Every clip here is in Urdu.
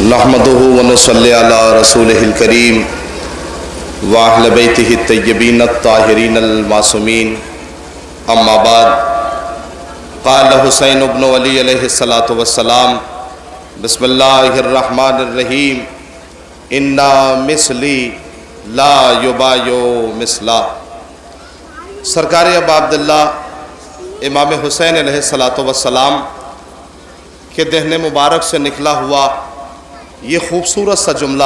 نحمده ونصلی علی رسولہ الکریم وأہل بیتہ الطیبین الطاہرین المعصومین اما بعد قال حسین بن علی علیہ السلام بسم اللہ الرحمن الرحیم انا مثلی لا یبایع مثلا۔ سرکار ابا عبداللہ امام حسین علیہ السلام کے دہن مبارک سے نکلا ہوا یہ خوبصورت سا جملہ،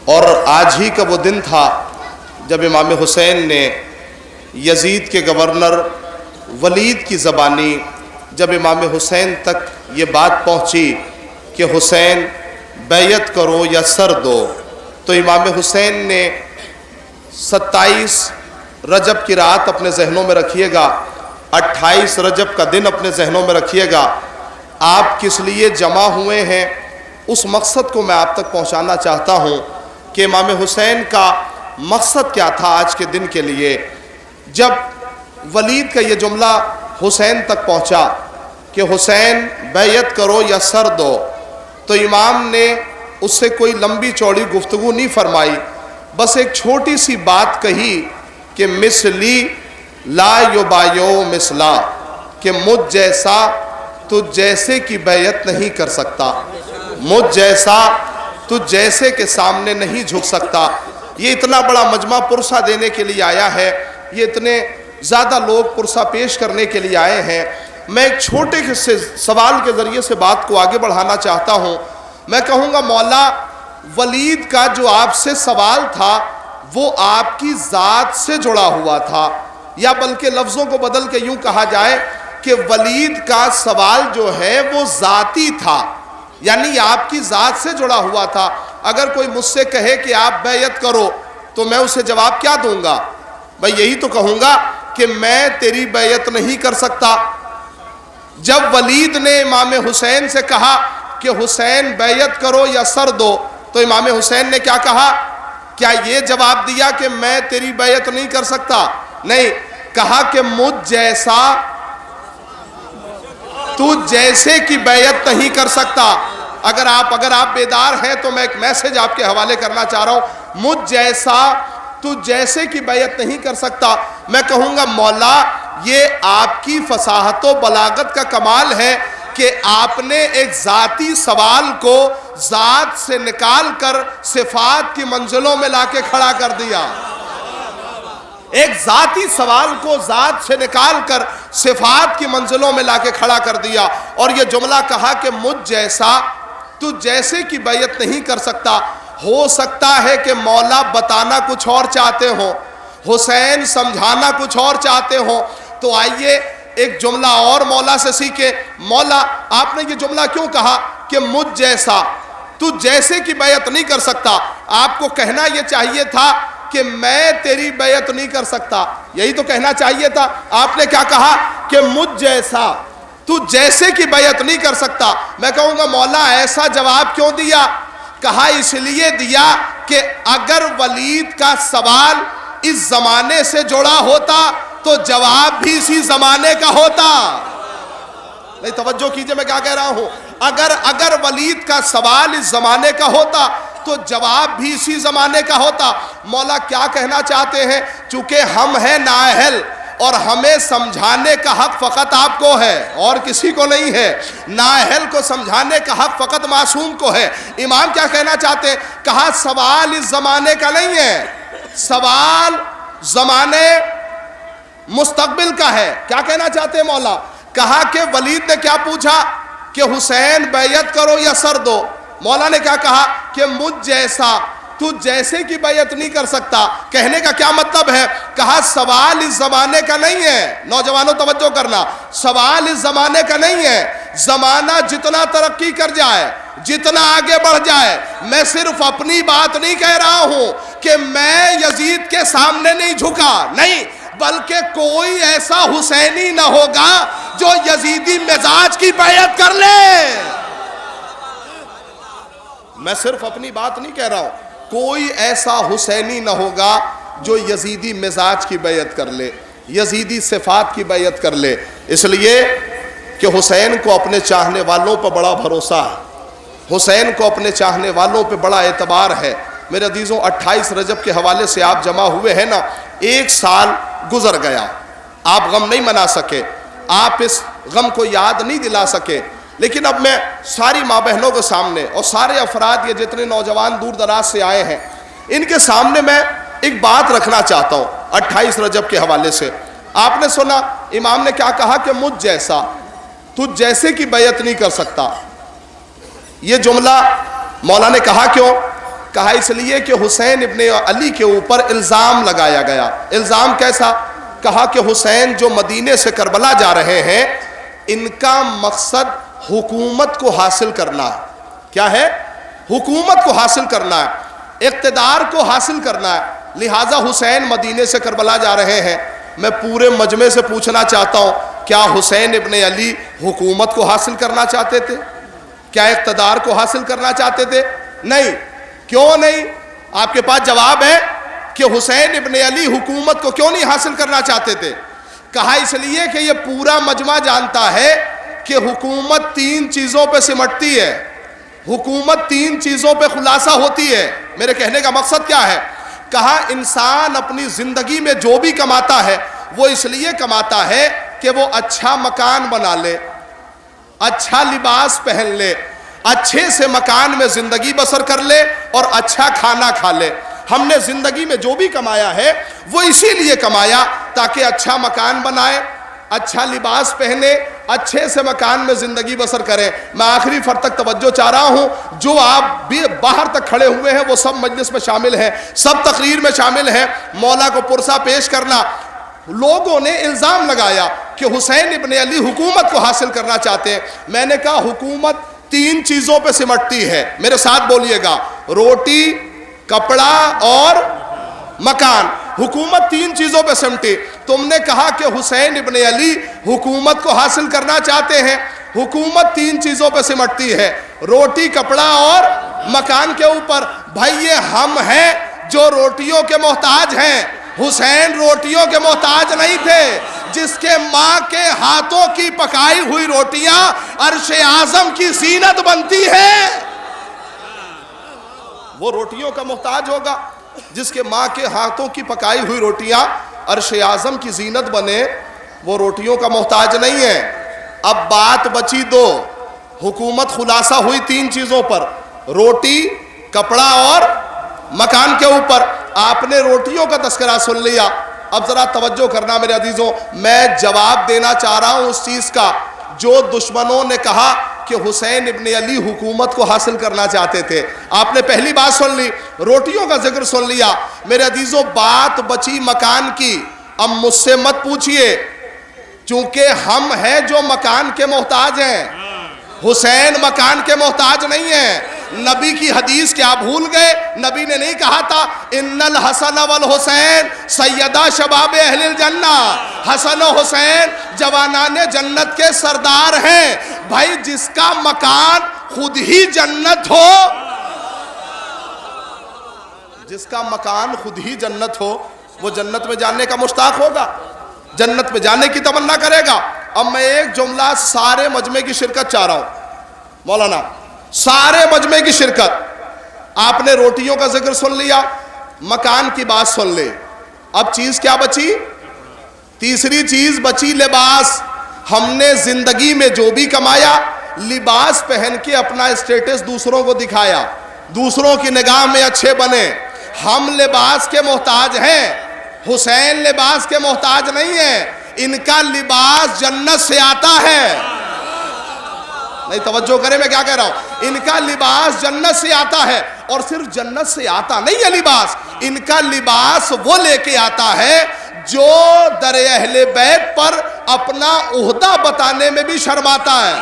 اور آج ہی کا وہ دن تھا جب امام حسین نے یزید کے گورنر ولید کی زبانی جب امام حسین تک یہ بات پہنچی کہ حسین بیعت کرو یا سر دو، تو امام حسین نے 27 رجب کی رات اپنے ذہنوں میں رکھیے گا، 28 رجب کا دن اپنے ذہنوں میں رکھیے گا۔ آپ کس لیے جمع ہوئے ہیں اس مقصد کو میں آپ تک پہنچانا چاہتا ہوں کہ امام حسین کا مقصد کیا تھا آج کے دن کے لیے۔ جب ولید کا یہ جملہ حسین تک پہنچا کہ حسین بیعت کرو یا سر دو، تو امام نے اس سے کوئی لمبی چوڑی گفتگو نہیں فرمائی، بس ایک چھوٹی سی بات کہی کہ مثلی لا یبایع مثلا، کہ مجھ جیسا تجھ جیسے کی بیعت نہیں کر سکتا، مجھ جیسا تجھ جیسے کے سامنے نہیں جھک سکتا۔ یہ اتنا بڑا مجمع پرسہ دینے کے لیے آیا ہے، یہ اتنے زیادہ لوگ پرسہ پیش کرنے کے لیے آئے ہیں۔ میں ایک چھوٹے سے سوال کے ذریعے سے بات کو آگے بڑھانا چاہتا ہوں۔ میں کہوں گا مولا ولید کا جو آپ سے سوال تھا وہ آپ کی ذات سے جڑا ہوا تھا، یا بلکہ لفظوں کو بدل کے یوں کہا جائے کہ ولید کا سوال جو ہے وہ ذاتی تھا، یعنی آپ کی ذات سے جڑا ہوا تھا۔ اگر کوئی مجھ سے کہے کہ آپ بیعت کرو تو میں اسے جواب کیا دوں گا؟ میں یہی تو کہوں گا کہ میں تیری بیعت نہیں کر سکتا۔ جب ولید نے امام حسین سے کہا کہ حسین بیعت کرو یا سر دو، تو امام حسین نے کیا کہا؟ کیا یہ جواب دیا کہ میں تیری بیعت نہیں کر سکتا؟ نہیں، کہا کہ مجھ جیسا تو جیسے کی بیعت نہیں کر سکتا۔ اگر آپ بیدار ہیں تو میں ایک میسج آپ کے حوالے کرنا چاہ رہا ہوں، مجھ جیسا تو جیسے کی بیعت نہیں کر سکتا۔ میں کہوں گا مولا یہ آپ کی فصاحت و بلاغت کا کمال ہے کہ آپ نے ایک ذاتی سوال کو ذات سے نکال کر صفات کی منزلوں میں لا کے کھڑا کر دیا۔ ایک ذاتی سوال کو ذات سے نکال کر صفات کی منزلوں میں لا کے کھڑا کر دیا، اور یہ جملہ کہا کہ مجھ جیسا تو جیسے کی بیعت نہیں کر سکتا۔ ہو سکتا ہے کہ مولا بتانا کچھ اور چاہتے ہوں، حسین سمجھانا کچھ اور چاہتے ہوں، تو آئیے ایک جملہ اور مولا سے سیکھیں۔ مولا آپ نے یہ جملہ کیوں کہا کہ مجھ جیسا تو جیسے کی بیعت نہیں کر سکتا؟ آپ کو کہنا یہ چاہیے تھا کہ میں تیری بیعت نہیں کر سکتا، یہی تو کہنا چاہیے تھا۔ آپ نے کیا کہا کہ مجھ جیسا تو جیسے کی بیعت نہیں کر سکتا۔ میں کہوں گا مولا ایسا جواب کیوں دیا؟ کہا اس لیے دیا کہ اگر ولید کا سوال اس زمانے سے جڑا ہوتا تو جواب بھی اسی زمانے کا ہوتا۔ نہیں توجہ کیجئے میں کیا کہہ رہا ہوں، اگر ولید کا سوال اس زمانے کا ہوتا تو جواب بھی اسی زمانے کا ہوتا۔ مولا کیا کہنا چاہتے ہیں؟ چونکہ ہم ہیں نااہل اور ہمیں سمجھانے کا حق فقط آپ کو ہے اور کسی کو نہیں ہے، نااہل کو سمجھانے کا حق فقط معصوم کو ہے۔ امام کیا کہنا چاہتے ہیں؟ کہا سوال اس زمانے کا نہیں ہے، سوال زمانے مستقبل کا ہے۔ کیا کہنا چاہتے ہیں مولا؟ کہا کہ ولید نے کیا پوچھا کہ حسین بیعت کرو یا سر دو؟ مولا نے کیا کہا کہ مجھ جیسا تو جیسے کی بیعت نہیں کر سکتا۔ کہنے کا کیا مطلب ہے؟ کہا سوال اس زمانے کا نہیں ہے، نوجوانوں توجہ کرنا، سوال اس زمانے کا نہیں ہے۔ زمانہ جتنا ترقی کر جائے، جتنا آگے بڑھ جائے، میں صرف اپنی بات نہیں کہہ رہا ہوں کہ میں یزید کے سامنے نہیں جھکا، نہیں، بلکہ کوئی ایسا حسینی نہ ہوگا جو یزیدی مزاج کی بیعت کر لے۔ میں صرف اپنی بات نہیں کہہ رہا ہوں، کوئی ایسا حسینی نہ ہوگا جو یزیدی مزاج کی بیعت کر لے، یزیدی صفات کی بیعت کر لے۔ اس لیے کہ حسین کو اپنے چاہنے والوں پر بڑا بھروسہ ہے، حسین کو اپنے چاہنے والوں پہ بڑا اعتبار ہے۔ میرے عزیزوں 28 رجب کے حوالے سے آپ جمع ہوئے ہیں نا، 1 سال گزر گیا، آپ غم نہیں منا سکے، آپ اس غم کو یاد نہیں دلا سکے، لیکن اب میں ساری ماں بہنوں کے سامنے اور سارے افراد یہ جتنے نوجوان دور دراز سے آئے ہیں ان کے سامنے میں ایک بات رکھنا چاہتا ہوں 28 رجب کے حوالے سے۔ آپ نے سنا امام نے کیا کہا کہ مجھ جیسا تجھ جیسے کی بیعت نہیں کر سکتا۔ یہ جملہ مولا نے کہا کیوں؟ کہا اس لیے کہ حسین ابن علی کے اوپر الزام لگایا گیا۔ الزام کیسا؟ کہا کہ حسین جو مدینے سے کربلا جا رہے ہیں ان کا مقصد حکومت کو حاصل کرنا ہے۔ کیا ہے؟ حکومت کو حاصل کرنا ہے، اقتدار کو حاصل کرنا ہے، لہٰذا حسین مدینے سے کربلا جا رہے ہیں۔ میں پورے مجمع سے پوچھنا چاہتا ہوں، کیا حسین ابن علی حکومت کو حاصل کرنا چاہتے تھے؟ کیا اقتدار کو حاصل کرنا چاہتے تھے؟ نہیں۔ کیوں نہیں؟ آپ کے پاس جواب ہے کہ حسین ابن علی حکومت کو کیوں نہیں حاصل کرنا چاہتے تھے؟ کہا اس لیے کہ یہ پورا مجمع جانتا ہے کہ حکومت 3 چیزوں پہ سمٹتی ہے، حکومت 3 چیزوں پہ خلاصہ ہوتی ہے۔ میرے کہنے کا مقصد کیا ہے؟ کہا انسان اپنی زندگی میں جو بھی کماتا ہے وہ اس لیے کماتا ہے کہ وہ اچھا مکان بنا لے، اچھا لباس پہن لے، اچھے سے مکان میں زندگی بسر کر لے اور اچھا کھانا کھا لے۔ ہم نے زندگی میں جو بھی کمایا ہے وہ اسی لیے کمایا تاکہ اچھا مکان بنائے، اچھا لباس پہنے، اچھے سے مکان میں زندگی بسر کریں۔ میں آخری فرد تک توجہ چاہ رہا ہوں، جو آپ بھی باہر تک کھڑے ہوئے ہیں وہ سب مجلس میں شامل ہیں، سب تقریر میں شامل ہیں، مولا کو پرسہ پیش کرنا۔ لوگوں نے الزام لگایا کہ حسین ابن علی حکومت کو حاصل کرنا چاہتے ہیں۔ میں نے کہا حکومت 3 چیزوں پہ سمٹتی ہے، میرے ساتھ بولیے گا، روٹی، کپڑا اور مکان۔ حکومت 3 چیزوں پہ سمٹی۔ تم نے کہا کہ حسین ابن علی حکومت کو حاصل کرنا چاہتے ہیں، حکومت 3 چیزوں پہ سمٹتی ہے، روٹی، کپڑا اور مکان کے اوپر۔ بھائی یہ ہم ہیں جو روٹیوں کے محتاج ہیں، حسین روٹیوں کے محتاج نہیں تھے۔ جس کے ماں کے ہاتھوں کی پکائی ہوئی روٹیاں عرش اعظم کی زینت بنتی ہیں، وہ روٹیوں کا محتاج ہوگا۔ جس کے ماں کے ہاتھوں کی پکائی ہوئی روٹیاں عرش اعظم کی زینت بنے، وہ روٹیوں کا محتاج نہیں ہے۔ اب بات بچی 2، حکومت خلاصہ ہوئی 3 چیزوں پر، روٹی، کپڑا اور مکان کے اوپر۔ آپ نے روٹیوں کا تذکرہ سن لیا، اب ذرا توجہ کرنا میرے عزیزوں، میں جواب دینا چاہ رہا ہوں اس چیز کا جو دشمنوں نے کہا کہ حسین ابن علی حکومت کو حاصل کرنا چاہتے تھے۔ آپ نے پہلی بات سن لی، روٹیوں کا ذکر سن لیا۔ میرے عزیزوں بات بچی مکان کی۔ اب مجھ سے مت پوچھئے، چونکہ ہم ہیں جو مکان کے محتاج ہیں، حسین مکان کے محتاج نہیں ہیں۔ نبی کی حدیث کیا بھول گئے؟ نبی نے نہیں کہا تھا ان الحسن والحسین سیدہ شباب اہل الجنہ، حسن و حسین جوانان جنت کے سردار ہیں۔ بھائی جس کا مکان خود ہی جنت ہو، جس کا مکان خود ہی جنت ہو وہ جنت میں جانے کا مشتاق ہوگا، جنت میں جانے کی تمنا کرے گا۔ اب میں ایک جملہ سارے مجمع کی شرکت چاہ رہا ہوں، مولانا سارے مجمع کی شرکت۔ آپ نے روٹیوں کا ذکر سن لیا، مکان کی بات سن لے، اب چیز کیا بچی؟ تیسری چیز بچی لباس۔ ہم نے زندگی میں جو بھی کمایا لباس پہن کے اپنا اسٹیٹس دوسروں کو دکھایا، دوسروں کی نگاہ میں اچھے بنے۔ ہم لباس کے محتاج ہیں، حسین لباس کے محتاج نہیں ہیں۔ ان کا لباس جنت سے آتا ہے۔ نہیں توجہ کریں میں کیا کہہ رہا ہوں، ان کا لباس جنت سے آتا ہے، اور صرف جنت سے آتا نہیں ہے لباس، ان کا لباس وہ لے کے آتا ہے جو در اہل بیت پر اپنا عہدہ بتانے میں بھی شرماتا ہے۔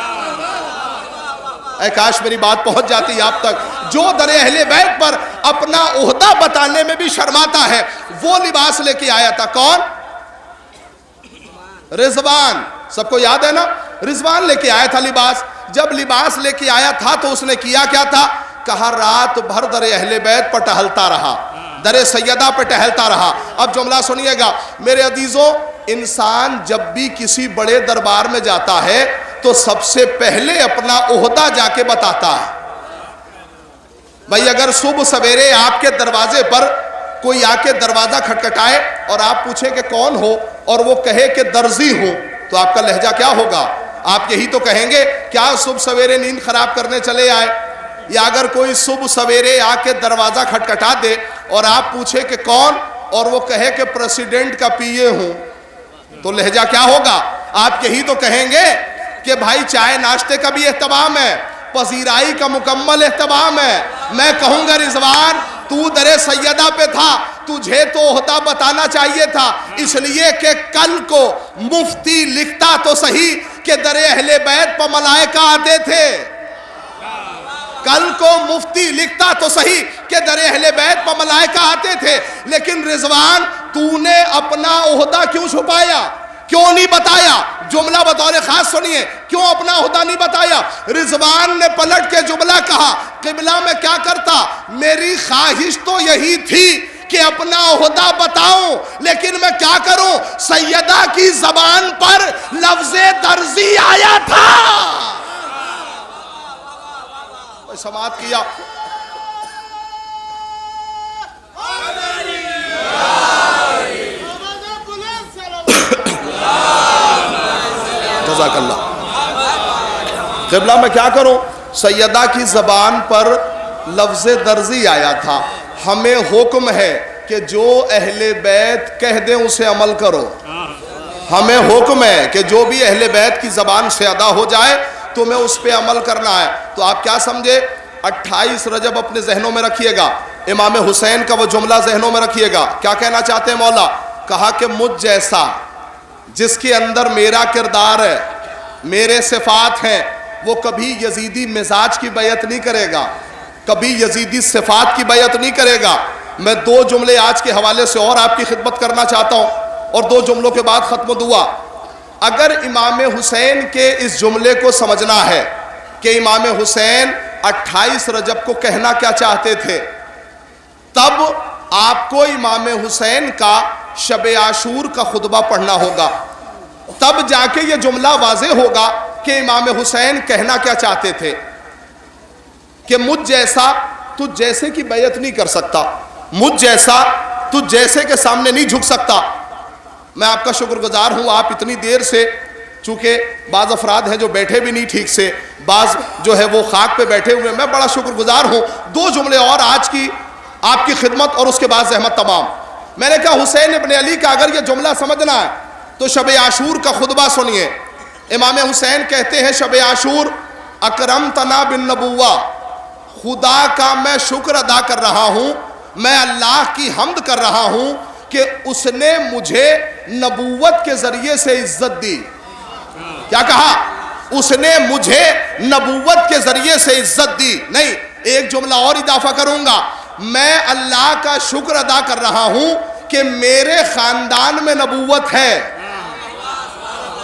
اے کاش میری بات پہنچ جاتی آپ تک، جو در اہل بیت پر اپنا عہدہ بتانے میں بھی شرماتا ہے، وہ لباس لے کے آیا تھا۔ کون؟ رضوان، سب کو یاد ہے نا، رضوان لے کے آیا تھا لباس۔ جب لباس لے کے آیا تھا تو اس نے کیا کیا تھا؟ کہا رات بھر در اہل بیت پر ٹہلتا رہا، در سیدہ پہ ٹہلتا رہا۔ اب جملہ سنیے گا میرے عزیزوں، انسان جب بھی کسی بڑے دربار میں جاتا ہے تو سب سے پہلے اپنا عہدہ جا کے بتاتا ہے۔ بھائی اگر صبح سویرے آپ کے دروازے پر کوئی آ کے دروازہ کھٹکھٹائے اور آپ پوچھیں کہ کون ہو اور وہ کہے کہ درزی ہوں، تو آپ کا لہجہ کیا ہوگا؟ آپ یہی تو کہیں گے کیا صبح سویرے نیند خراب کرنے چلے آئے؟ یا اگر کوئی صبح سویرے آ کے دروازہ کھٹکھٹا دے اور آپ پوچھیں کہ کون اور وہ کہے کہ پریزیڈنٹ کا پی اے ہوں، تو لہجہ کیا ہوگا؟ آپ یہی تو کہیں گے کہ بھائی چائے ناشتے کا بھی اہتمام ہے، پذیرائی کا مکمل اہتمام ہے۔ میں کہوں گا رضوان تو در سیدہ پہ تھا، تجھے تو عہدہ بتانا چاہیے تھا، اس لیے کہ کل کو مفتی لکھتا تو صحیح کہ در اہل بیت پر ملائکہ آتے تھے، کل کو مفتی لکھتا تو صحیح کہ در اہل بیت پر ملائکہ آتے تھے، لیکن رضوان تو نے اپنا عہدہ کیوں چھپایا؟ کیوں نہیں بتایا؟ جملہ بطور خاص سنیے، کیوں اپنا عہدہ نہیں بتایا؟ رضوان نے پلٹ کے جملہ کہا، قبلہ میں کیا کرتا؟ میری خواہش تو یہی تھی کہ اپنا عہدہ بتاؤں، لیکن میں کیا کروں؟ سیدہ کی زبان پر لفظ درزی آیا تھا۔ سماعت کیا؟ جزاک اللہ۔ قبلہ میں کیا کروں؟ سیدہ کی زبان پر لفظ درزی آیا تھا۔ ہمیں حکم ہے کہ جو اہل بیت کہہ دیں اسے عمل کرو۔ ہمیں حکم ہے کہ جو بھی اہل بیت کی زبان سے ادا ہو جائے تمہیں اس پہ عمل کرنا ہے۔ تو آپ کیا سمجھے؟ 28 رجب اپنے ذہنوں میں رکھیے گا، امام حسین کا وہ جملہ ذہنوں میں رکھیے گا۔ کیا کہنا چاہتے ہیں مولا؟ کہا کہ مجھ جیسا جس کے اندر میرا کردار ہے، میرے صفات ہیں، وہ کبھی یزیدی مزاج کی بیعت نہیں کرے گا، کبھی یزیدی صفات کی بیعت نہیں کرے گا۔ میں 2 جملے آج کے حوالے سے اور آپ کی خدمت کرنا چاہتا ہوں، اور 2 جملوں کے بعد ختم دعا۔ اگر امام حسین کے اس جملے کو سمجھنا ہے کہ امام حسین 28 رجب کو کہنا کیا چاہتے تھے، تب آپ کو امام حسین کا شب عاشور کا خطبہ پڑھنا ہوگا، تب جا کے یہ جملہ واضح ہوگا کہ امام حسین کہنا کیا چاہتے تھے کہ مجھ جیسا تجھ جیسے کی بیعت نہیں کر سکتا، مجھ جیسا تجھ جیسے کے سامنے نہیں جھک سکتا۔ میں آپ کا شکر گزار ہوں، آپ اتنی دیر سے، چونکہ بعض افراد ہیں جو بیٹھے بھی نہیں ٹھیک سے، بعض جو ہے وہ خاک پہ بیٹھے ہوئے، میں بڑا شکر گزار ہوں۔ 2 جملے اور آج کی آپ کی خدمت اور اس کے بعد زحمت تمام۔ میں نے کہا حسین ابن علی کا اگر یہ جملہ سمجھنا ہے تو شب عاشور کا خطبہ سنیے۔ امام حسین کہتے ہیں شب عاشور اکرمتنا بالنبوہ، خدا کا میں شکر ادا کر رہا ہوں، میں اللہ کی حمد کر رہا ہوں کہ اس نے مجھے نبوت کے ذریعے سے عزت دی۔ کیا کہا؟ اس نے مجھے نبوت کے ذریعے سے عزت دی۔ نہیں، ایک جملہ اور اضافہ کروں گا، میں اللہ کا شکر ادا کر رہا ہوں کہ میرے خاندان میں نبوت ہے۔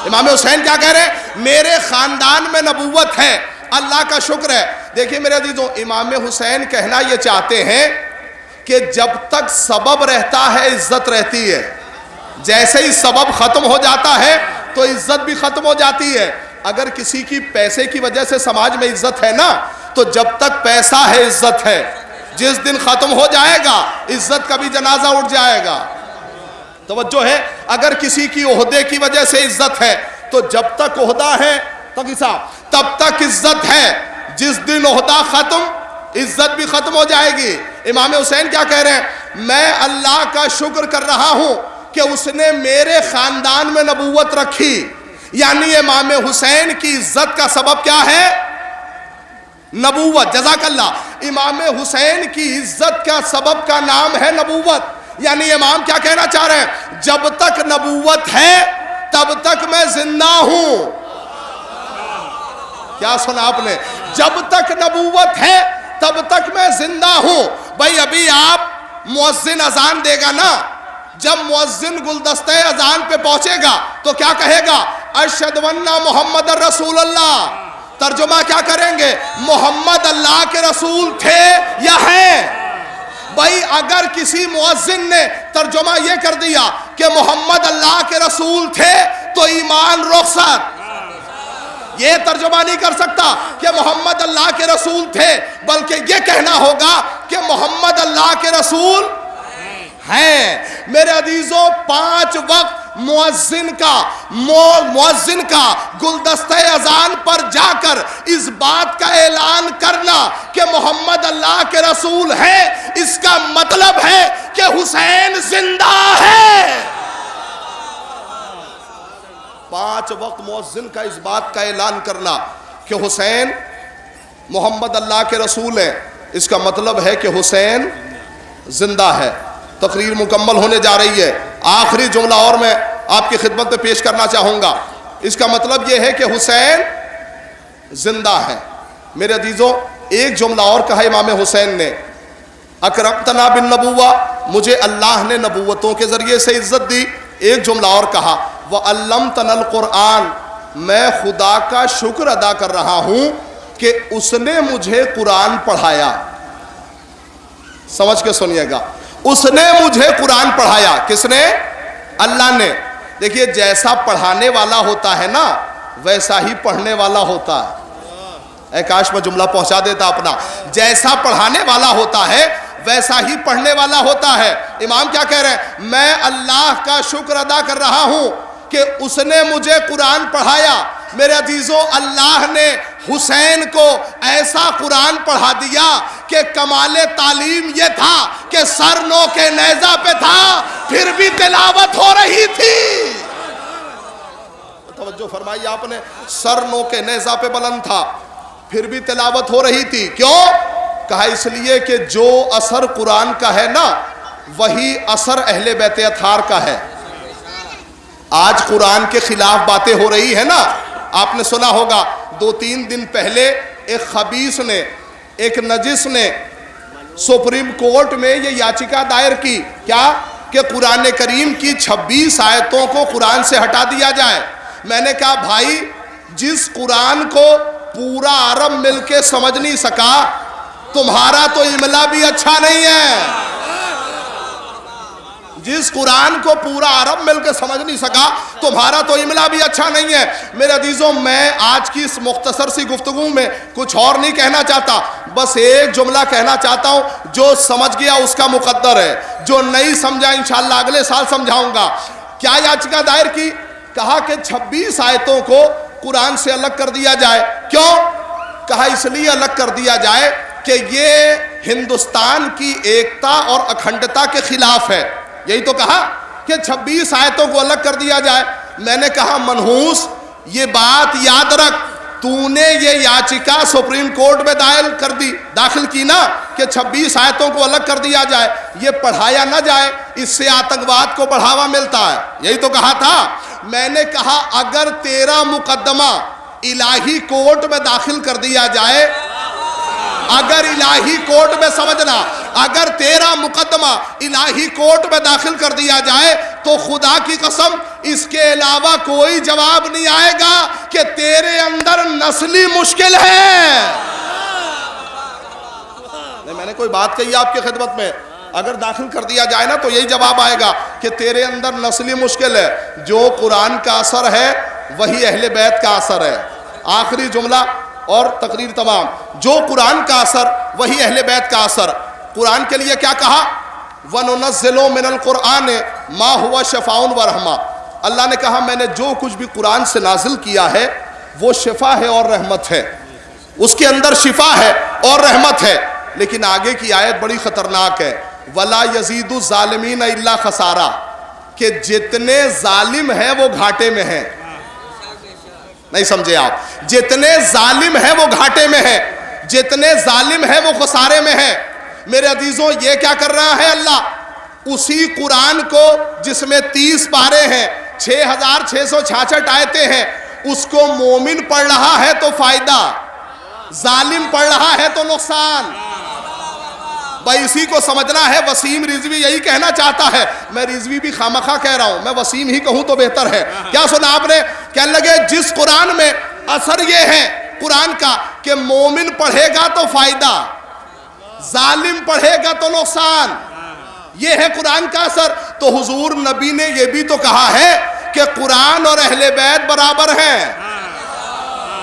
امام حسین کیا کہہ رہے ہیں؟ میرے خاندان میں نبوت ہے، اللہ کا شکر ہے۔ دیکھیں میرے عزیزوں، امام حسین کہنا یہ چاہتے ہیں کہ جب تک سبب رہتا ہے عزت رہتی ہے، جیسے ہی سبب ختم ہو جاتا ہے تو عزت بھی ختم ہو جاتی ہے۔ اگر کسی کی پیسے کی وجہ سے سماج میں عزت ہے نا، تو جب تک پیسہ ہے عزت ہے، جس دن ختم ہو جائے گا عزت کا بھی جنازہ اٹھ جائے گا۔ توجہ ہے، اگر کسی کی عہدے کی وجہ سے عزت ہے تو جب تک عہدہ ہے تب تک عزت ہے، جس دن عہدہ ختم عزت بھی ختم ہو جائے گی۔ امام حسین کیا کہہ رہے ہیں؟ میں اللہ کا شکر کر رہا ہوں کہ اس نے میرے خاندان میں نبوت رکھی، یعنی امام حسین کی عزت کا سبب کیا ہے؟ نبوت۔ جزاک اللہ۔ امام حسین کی عزت کا سبب کا نام ہے نبوت، یعنی امام کیا کہنا چاہ رہے ہیں؟ جب تک نبوت ہے تب تک میں زندہ ہوں۔ کیا سنا آپ نے؟ جب تک نبوت ہے تب تک میں زندہ ہوں۔ بھائی ابھی آپ مؤذن اذان دے گا نا، جب مؤذن گلدستہ اذان پہ پہنچے گا تو کیا کہے گا؟ اشہد ان محمد رسول اللہ۔ ترجمہ کیا کریں گے؟ محمد اللہ کے رسول تھے یا ہیں؟ بھائی اگر کسی مؤذن نے ترجمہ یہ کر دیا کہ محمد اللہ کے رسول تھے تو ایمان رخصت، یہ ترجمہ نہیں کر سکتا کہ محمد اللہ کے رسول تھے، بلکہ یہ کہنا ہوگا کہ محمد اللہ کے رسول ہیں۔ میرے عزیزوں، 5 وقت مؤذن کا گلدستہ اذان پر جا کر اس بات کا اعلان کرنا کہ محمد اللہ کے رسول ہیں، اس کا مطلب ہے کہ حسین زندہ ہے۔ 5 وقت مؤذن کا اس بات کا اعلان کرنا کہ حسین محمد اللہ کے رسول ہیں، اس کا مطلب ہے کہ حسین زندہ ہے۔ تقریر مکمل ہونے جا رہی ہے، آخری جملہ اور میں آپ کی خدمت میں پیش کرنا چاہوں گا۔ اس کا مطلب یہ ہے کہ حسین زندہ ہے۔ میرے عزیزوں، ایک جملہ اور کہا امام حسین نے، اکرمتنا بالنبوہ، مجھے اللہ نے نبوتوں کے ذریعے سے عزت دی۔ ایک جملہ اور کہا، وَعَلَّمْتَنَا الْقُرْآنَ، میں خدا کا شکر ادا کر رہا ہوں کہ اس نے مجھے قرآن پڑھایا۔ سمجھ کے سنیے گا، اس نے مجھے قرآن پڑھایا۔ کس نے؟ اللہ نے۔ دیکھیے، جیسا پڑھانے والا ہوتا ہے نا، ویسا ہی پڑھنے والا ہوتا ہے۔ اے کاش میں جملہ پہنچا دیتا اپنا۔ جیسا پڑھانے والا ہوتا ہے ویسا ہی پڑھنے والا ہوتا ہے۔ امام کیا کہہ رہے ہیں؟ میں اللہ کا شکر ادا کر رہا ہوں کہ اس نے مجھے قرآن پڑھایا۔ میرے عزیزوں، اللہ نے حسین کو ایسا قرآن پڑھا دیا کہ کمال تعلیم یہ تھا کہ سر نو کے نیزہ پہ تھا، پھر بھی تلاوت ہو رہی تھی۔ توجہ فرمائی آپ نے، سر نو کے نیزہ پہ بلند تھا، پھر بھی تلاوت ہو رہی تھی۔ کیوں؟ کہا اس لیے کہ جو اثر قرآن کا ہے نا، وہی اثر اہل بیت اطہار کا ہے۔ آج قرآن کے خلاف باتیں ہو رہی ہے نا، آپ نے سنا ہوگا 2-3 دن پہلے ایک خبیث نے، ایک نجس نے سپریم کورٹ میں یہ یاچکا دائر کی، کیا؟ کہ قرآن کریم کی 26 آیتوں کو قرآن سے ہٹا دیا جائے۔ میں نے کہا بھائی، جس قرآن کو پورا عرب مل کے سمجھ نہیں سکا، تمہارا تو املا بھی اچھا نہیں ہے۔ جس قرآن کو پورا عرب مل کے سمجھ نہیں سکا، تمہارا تو املا بھی اچھا نہیں ہے۔ میرے عزیزوں، میں آج کی اس مختصر سی گفتگو میں کچھ اور نہیں کہنا چاہتا، بس ایک جملہ کہنا چاہتا ہوں، جو سمجھ گیا اس کا مقدر ہے، جو نہیں سمجھا انشاءاللہ اگلے سال سمجھاؤں گا۔ کیا یاچکا دائر کی؟ کہا کہ 26 آیتوں کو قرآن سے الگ کر دیا جائے۔ کیوں؟ کہا اس لیے الگ کر دیا جائے کہ یہ ہندوستان کی ایکتا اور اکھنڈتا کے خلاف ہے۔ یہی تو کہا کہ 26 آیتوں کو الگ کر دیا جائے۔ میں نے کہا منحوس، یہ بات یاد رکھ، تو نے یہ یاچکا سپریم کورٹ میں داخل کی نا کہ 26 آیتوں کو الگ کر دیا جائے، یہ پڑھایا نہ جائے، اس سے آتنکواد کو بڑھاوا ملتا ہے۔ یہی تو کہا تھا۔ میں نے کہا اگر تیرا مقدمہ الہی کورٹ میں داخل کر دیا جائے، اگر الہی کورٹ میں سمجھنا، اگر تیرا مقدمہ الہی کورٹ میں داخل کر دیا جائے تو خدا کی قسم اس کے علاوہ کوئی جواب نہیں آئے گا کہ تیرے اندر نسلی مشکل ہے۔ نہیں، میں نے کوئی بات کہی آپ کی خدمت میں، اگر داخل کر دیا جائے نا تو یہی جواب آئے گا کہ تیرے اندر نسلی مشکل ہے۔ جو قرآن کا اثر ہے وہی اہل بیت کا اثر ہے۔ آخری جملہ اور تقریر تمام۔ جو قرآن کا اثر وہی اہل بیت کا اثر۔ قرآن کے لیے کیا کہا؟ وَنُنَزِّلُ مِنَ الْقُرْآنِ مَا هُوَ شِفَاءٌ وَرَحْمَةٌ۔ اللہ نے کہا میں نے جو کچھ بھی قرآن سے نازل کیا ہے وہ شفا ہے اور رحمت ہے، اس کے اندر شفا ہے اور رحمت ہے۔ لیکن آگے کی آیت بڑی خطرناک ہے، وَلَا يَزِيدُ الظَّالِمِينَ إِلَّا خَسَارًا، کہ جتنے ظالم ہیں وہ گھاٹے میں ہیں۔ نہیں سمجھے آپ؟ جتنے ظالم ہیں وہ گھاٹے میں ہیں، جتنے ظالم ہیں وہ خسارے میں ہیں۔ میرے عزیزوں، یہ کیا کر رہا ہے اللہ؟ اسی قرآن کو جس میں 30 پارے ہیں، 6666 آیتیں ہیں، اس کو مومن پڑھ رہا ہے تو فائدہ، ظالم پڑھ رہا ہے تو نقصان۔ بھائی اسی کو سمجھنا ہے۔ وسیم رضوی یہی کہنا چاہتا ہے، میں رضوی بھی خامخواہ کہہ رہا ہوں، میں وسیم ہی کہوں تو بہتر ہے۔ کیا سنا آپ نے؟ کہنے لگے جس قرآن میں اثر یہ ہے قرآن کا کہ مومن پڑھے گا تو فائدہ، ظالم پڑھے گا تو نقصان، یہ ہے قرآن کا اثر۔ تو حضور نبی نے یہ بھی تو کہا ہے کہ قرآن اور اہل بیت برابر ہیں۔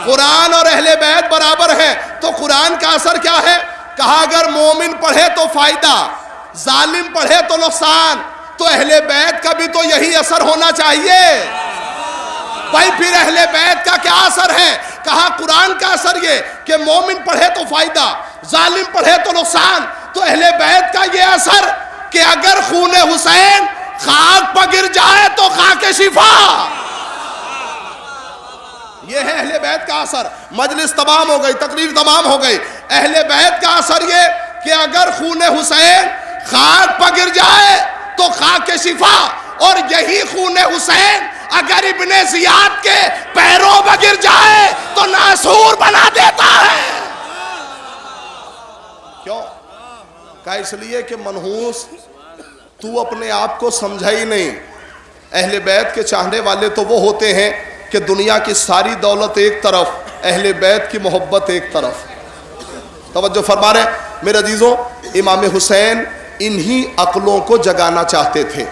قرآن اور اہل بیت برابر ہیں، تو قرآن کا اثر کیا ہے؟ کہا اگر مومن پڑھے تو فائدہ، ظالم پڑھے تو نقصان، تو اہل بیت کا بھی تو یہی اثر ہونا چاہیے بھائی۔ پھر اہل بیت کا کیا اثر ہے؟ کہا قرآن کا اثر یہ کہ مومن پڑھے تو فائدہ، ظالم پڑھے تو نقصان، تو اہل بیت کا یہ اثر کہ اگر خون حسین خاک پر گر جائے تو خاک شفا، یہ ہے اہل بیت کا اثر۔ مجلس تمام ہو گئی، تقریر تمام ہو گئی۔ اہل بیت کا اثر یہ کہ اگر خون حسین خاک پر گر جائے تو خاک شفا، اور یہی خون حسین اگر ابن زیاد کے پیروں پر گر جائے تو ناسور بنا دیتا ہے۔ کیوں؟ کہا اس لیے کہ منحوس تو اپنے آپ کو سمجھا ہی نہیں۔ اہل بیت کے چاہنے والے تو وہ ہوتے ہیں کہ دنیا کی ساری دولت ایک طرف، اہل بیت کی محبت ایک طرف۔ توجہ فرما رہے ہیں میرے عزیزوں، امام حسین انہی عقلوں کو جگانا چاہتے تھے،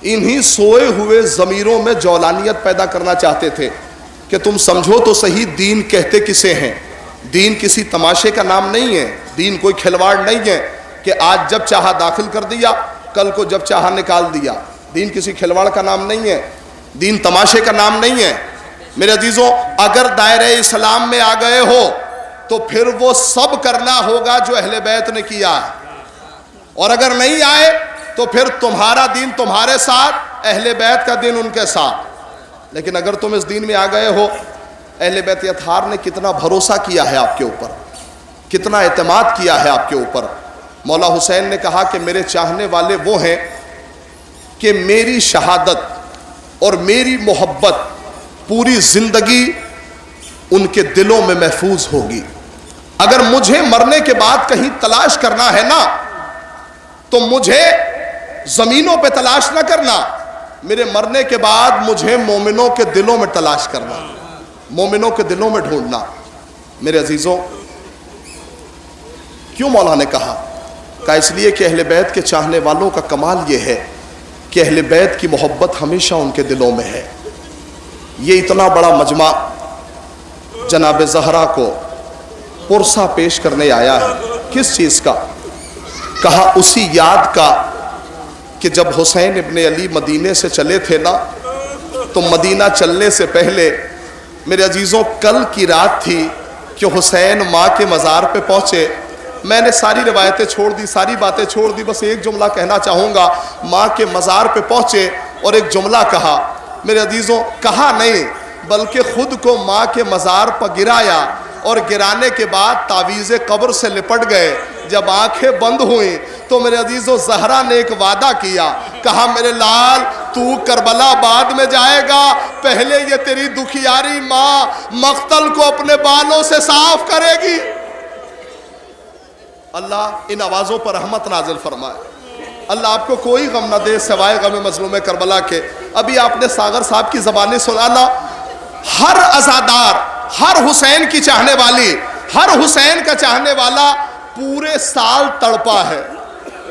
انہی سوئے ہوئے ضمیروں میں جولانیت پیدا کرنا چاہتے تھے کہ تم سمجھو تو صحیح، دین کہتے کسے ہیں؟ دین کسی تماشے کا نام نہیں ہے، دین کوئی کھلواڑ نہیں ہے کہ آج جب چاہا داخل کر دیا، کل کو جب چاہا نکال دیا۔ دین کسی کھلواڑ کا نام نہیں ہے، دین تماشے کا نام نہیں ہے۔ میرے عزیزوں، اگر دائرہ اسلام میں آ گئے ہو تو پھر وہ سب کرنا ہوگا جو اہل بیت نے کیا ہے، اور اگر نہیں آئے تو پھر تمہارا دین تمہارے ساتھ، اہل بیت کا دین ان کے ساتھ۔ لیکن اگر تم اس دین میں آ گئے ہو، اہل بیت اطہار نے کتنا بھروسہ کیا ہے آپ کے اوپر، کتنا اعتماد کیا ہے آپ کے اوپر۔ مولا حسین نے کہا کہ میرے چاہنے والے وہ ہیں کہ میری شہادت اور میری محبت پوری زندگی ان کے دلوں میں محفوظ ہوگی۔ اگر مجھے مرنے کے بعد کہیں تلاش کرنا ہے نا، تو مجھے زمینوں پہ تلاش نہ کرنا، میرے مرنے کے بعد مجھے مومنوں کے دلوں میں تلاش کرنا، مومنوں کے دلوں میں ڈھونڈنا۔ میرے عزیزوں، کیوں مولا نے کہا اس لیے کہ اہل بیت کے چاہنے والوں کا کمال یہ ہے کہ اہل بیت کی محبت ہمیشہ ان کے دلوں میں ہے۔ یہ اتنا بڑا مجمع جناب زہرا کو پرسہ پیش کرنے آیا ہے، کس چیز کا؟ کہا اسی یاد کا کہ جب حسین ابن علی مدینے سے چلے تھے نا، تو مدینہ چلنے سے پہلے میرے عزیزوں کل کی رات تھی کہ حسین ماں کے مزار پہ پہنچے۔ میں نے ساری روایتیں چھوڑ دی، ساری باتیں چھوڑ دی، بس ایک جملہ کہنا چاہوں گا۔ ماں کے مزار پہ پہنچے اور ایک جملہ کہا۔ میرے عزیزوں، کہا نہیں بلکہ خود کو ماں کے مزار پر گرایا، اور گرانے کے بعد تعویذ قبر سے لپٹ گئے۔ جب آنکھیں بند ہوئیں تو میرے عزیزوں زہرا نے ایک وعدہ کیا، کہا میرے لال تو کربلا بعد میں جائے گا، پہلے یہ تیری دکھیاری ماں مقتل کو اپنے بالوں سے صاف کرے گی۔ اللہ ان آوازوں پر رحمت نازل فرمائے۔ اللہ آپ کو کوئی غم نہ دے سوائے غم مظلوم کربلا کے۔ ابھی آپ نے ساغر صاحب کی زبانیں سنانا، ہر عزادار، ہر حسین کی چاہنے والی، ہر حسین کا چاہنے والا پورے سال تڑپا ہے،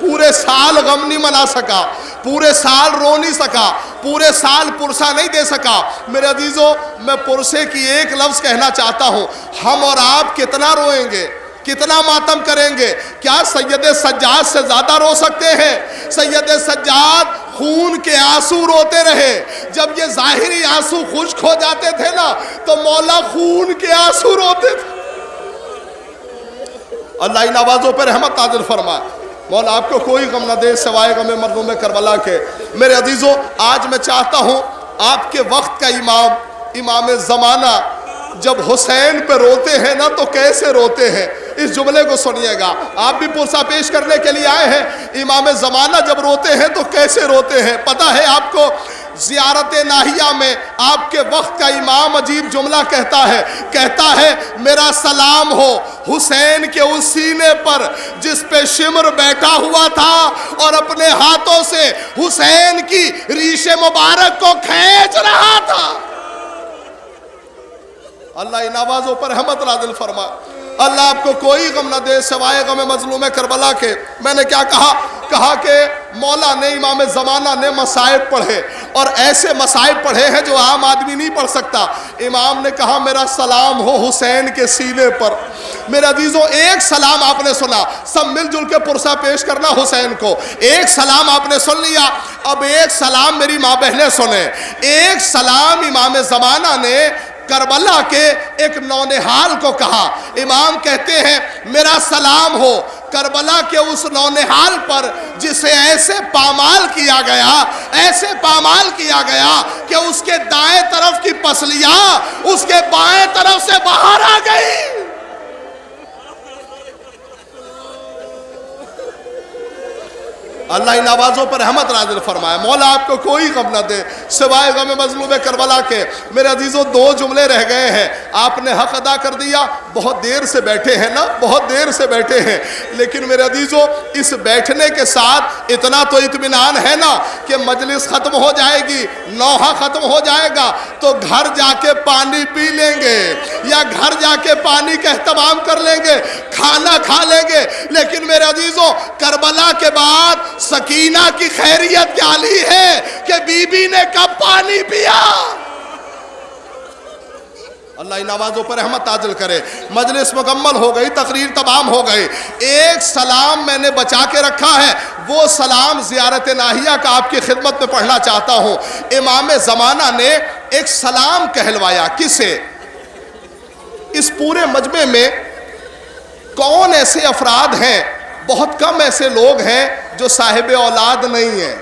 پورے سال غم نہیں منا سکا، پورے سال رو نہیں سکا، پورے سال پرسہ نہیں دے سکا۔ میرے عزیزوں، میں پرسے کی ایک لفظ کہنا چاہتا ہوں، ہم اور آپ کتنا روئیں گے، کتنا ماتم کریں گے؟ کیا سید سجاد سے زیادہ رو سکتے ہیں؟ سید سجاد خون کے آنسو روتے رہے، جب یہ ظاہری آنسو خشک ہو جاتے تھے نا تو مولا خون کے آنسو روتے تھے۔ اللہ ان آوازوں پر رحمت نازل فرمائے۔ مولا آپ کو کوئی غم نہ دے سوائے غم مظلوم کربلا کے۔ میرے عزیزوں، آج میں چاہتا ہوں آپ کے وقت کا امام، امام زمانہ جب حسین پہ روتے ہیں نا تو کیسے روتے ہیں، اس جملے کو سنیے گا۔ آپ بھی پرسہ پیش کرنے کے لیے آئے ہیں، امام زمانہ جب روتے ہیں تو کیسے روتے ہیں پتہ ہے آپ کو؟ زیارت ناہیہ میں آپ کے وقت کا امام عجیب جملہ کہتا ہے میرا سلام ہو حسین کے اس سینے پر جس پہ شمر بیٹھا ہوا تھا اور اپنے ہاتھوں سے حسین کی ریش مبارک کو کھینچ رہا تھا۔ اللہ ان آوازوں پر رحمت نازل فرما۔ اللہ آپ کو کوئی غم نہ دے سوائے غم مظلوم کربلا کے۔ میں نے کیا کہا؟ کہا کہ مولا نے امام زمانہ نے مصائب پڑھے اور ایسے مصائب پڑھے ہیں جو عام آدمی نہیں پڑھ سکتا. امام نے کہا میرا سلام ہو حسین کے سینے پر. میرے عزیزوں ایک سلام آپ نے سنا, سب مل جل کے پرسہ پیش کرنا حسین کو. ایک سلام آپ نے سن لیا, اب ایک سلام میری ماں بہنیں سنیں. ایک سلام امام زمانہ نے کربلا کے ایک نونہال کو کہا. امام کہتے ہیں میرا سلام ہو کربلا کے اس نونہال پر جسے ایسے پامال کیا گیا, ایسے پامال کیا گیا کہ اس کے دائیں طرف کی پسلیاں اس کے بائیں طرف سے باہر آ گئی. اللہ ان آوازوں پر رحمت نازل فرمائے. مولا آپ کو کوئی غم نہ دے سوائے غم مظلوم کربلا کے. میرے عزیزوں دو جملے رہ گئے ہیں. آپ نے حق ادا کر دیا. بہت دیر سے بیٹھے ہیں نا, بہت دیر سے بیٹھے ہیں, لیکن میرے عزیزوں اس بیٹھنے کے ساتھ اتنا تو اطمینان ہے نا کہ مجلس ختم ہو جائے گی, نوحہ ختم ہو جائے گا تو گھر جا کے پانی پی لیں گے یا گھر جا کے پانی کا اہتمام کر لیں گے, کھانا کھا لیں گے. لیکن میرے عزیزوں کربلا کے بعد سکینہ کی خیریت کیا لی ہے کہ بی بی نے کب پانی پیا. اللہ ان آوازوں پر رحمت نازل کرے. مجلس مکمل ہو گئی, تقریر تمام ہو گئی. ایک سلام میں نے بچا کے رکھا ہے, وہ سلام زیارت ناہیہ کا آپ کی خدمت میں پڑھنا چاہتا ہوں. امام زمانہ نے ایک سلام کہلوایا. کسے؟ اس پورے مجمع میں کون ایسے افراد ہیں, بہت کم ایسے لوگ ہیں جو صاحب اولاد نہیں ہیں.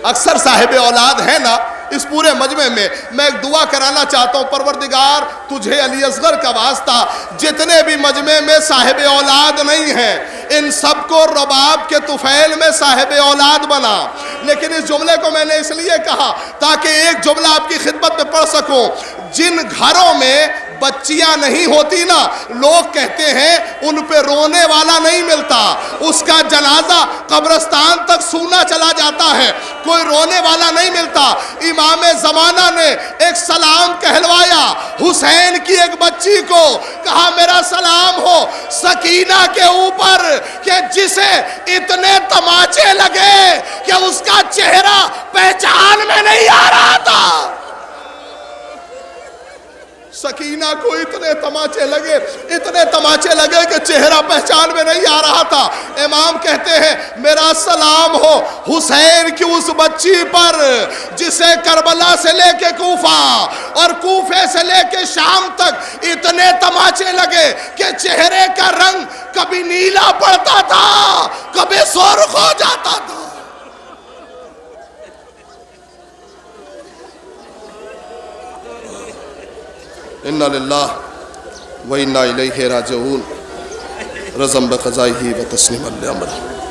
اکثر صاحب اولاد ہیں نا اس پورے مجمع میں. میں ایک دعا کرانا چاہتا ہوں, پروردگار تجھے علی اصغر کا واسطہ جتنے بھی مجمع میں صاحب اولاد نہیں ہیں ان سب کو رباب کے طفیل میں صاحب اولاد بنا. لیکن اس جملے کو میں نے اس لیے کہا تاکہ ایک جملہ آپ کی خدمت میں پڑھ سکوں. جن گھروں میں بچیاں نہیں ہوتی نا, لوگ کہتے ہیں ان پہ رونے والا نہیں ملتا, اس کا جنازہ قبرستان تک سونا چلا جاتا ہے, کوئی رونے والا نہیں ملتا. امام زمانہ نے ایک سلام کہلوایا حسین کی ایک بچی کو, کہا میرا سلام ہو سکینہ کے اوپر کہ جسے اتنے تماچے لگے کہ اس کا چہرہ پہچان میں نہیں آ رہا تھا. سکینہ کو اتنے تماچے لگے کہ چہرہ پہچان میں نہیں آ رہا تھا. امام کہتے ہیں میرا سلام ہو حسین کی اس بچی پر جسے کربلا سے لے کے کوفہ اور کوفے سے لے کے شام تک اتنے تماچے لگے کہ چہرے کا رنگ کبھی نیلا پڑتا تھا, کبھی سرخ ہو جاتا تھا. اِنَّا لِلَّهِ وَإِنَّا إِلَيْهِ رَاجِعُونَ رَضًا بِقَضَائِهِ وَتَسْلِيمًا لِأَمْرِهِ.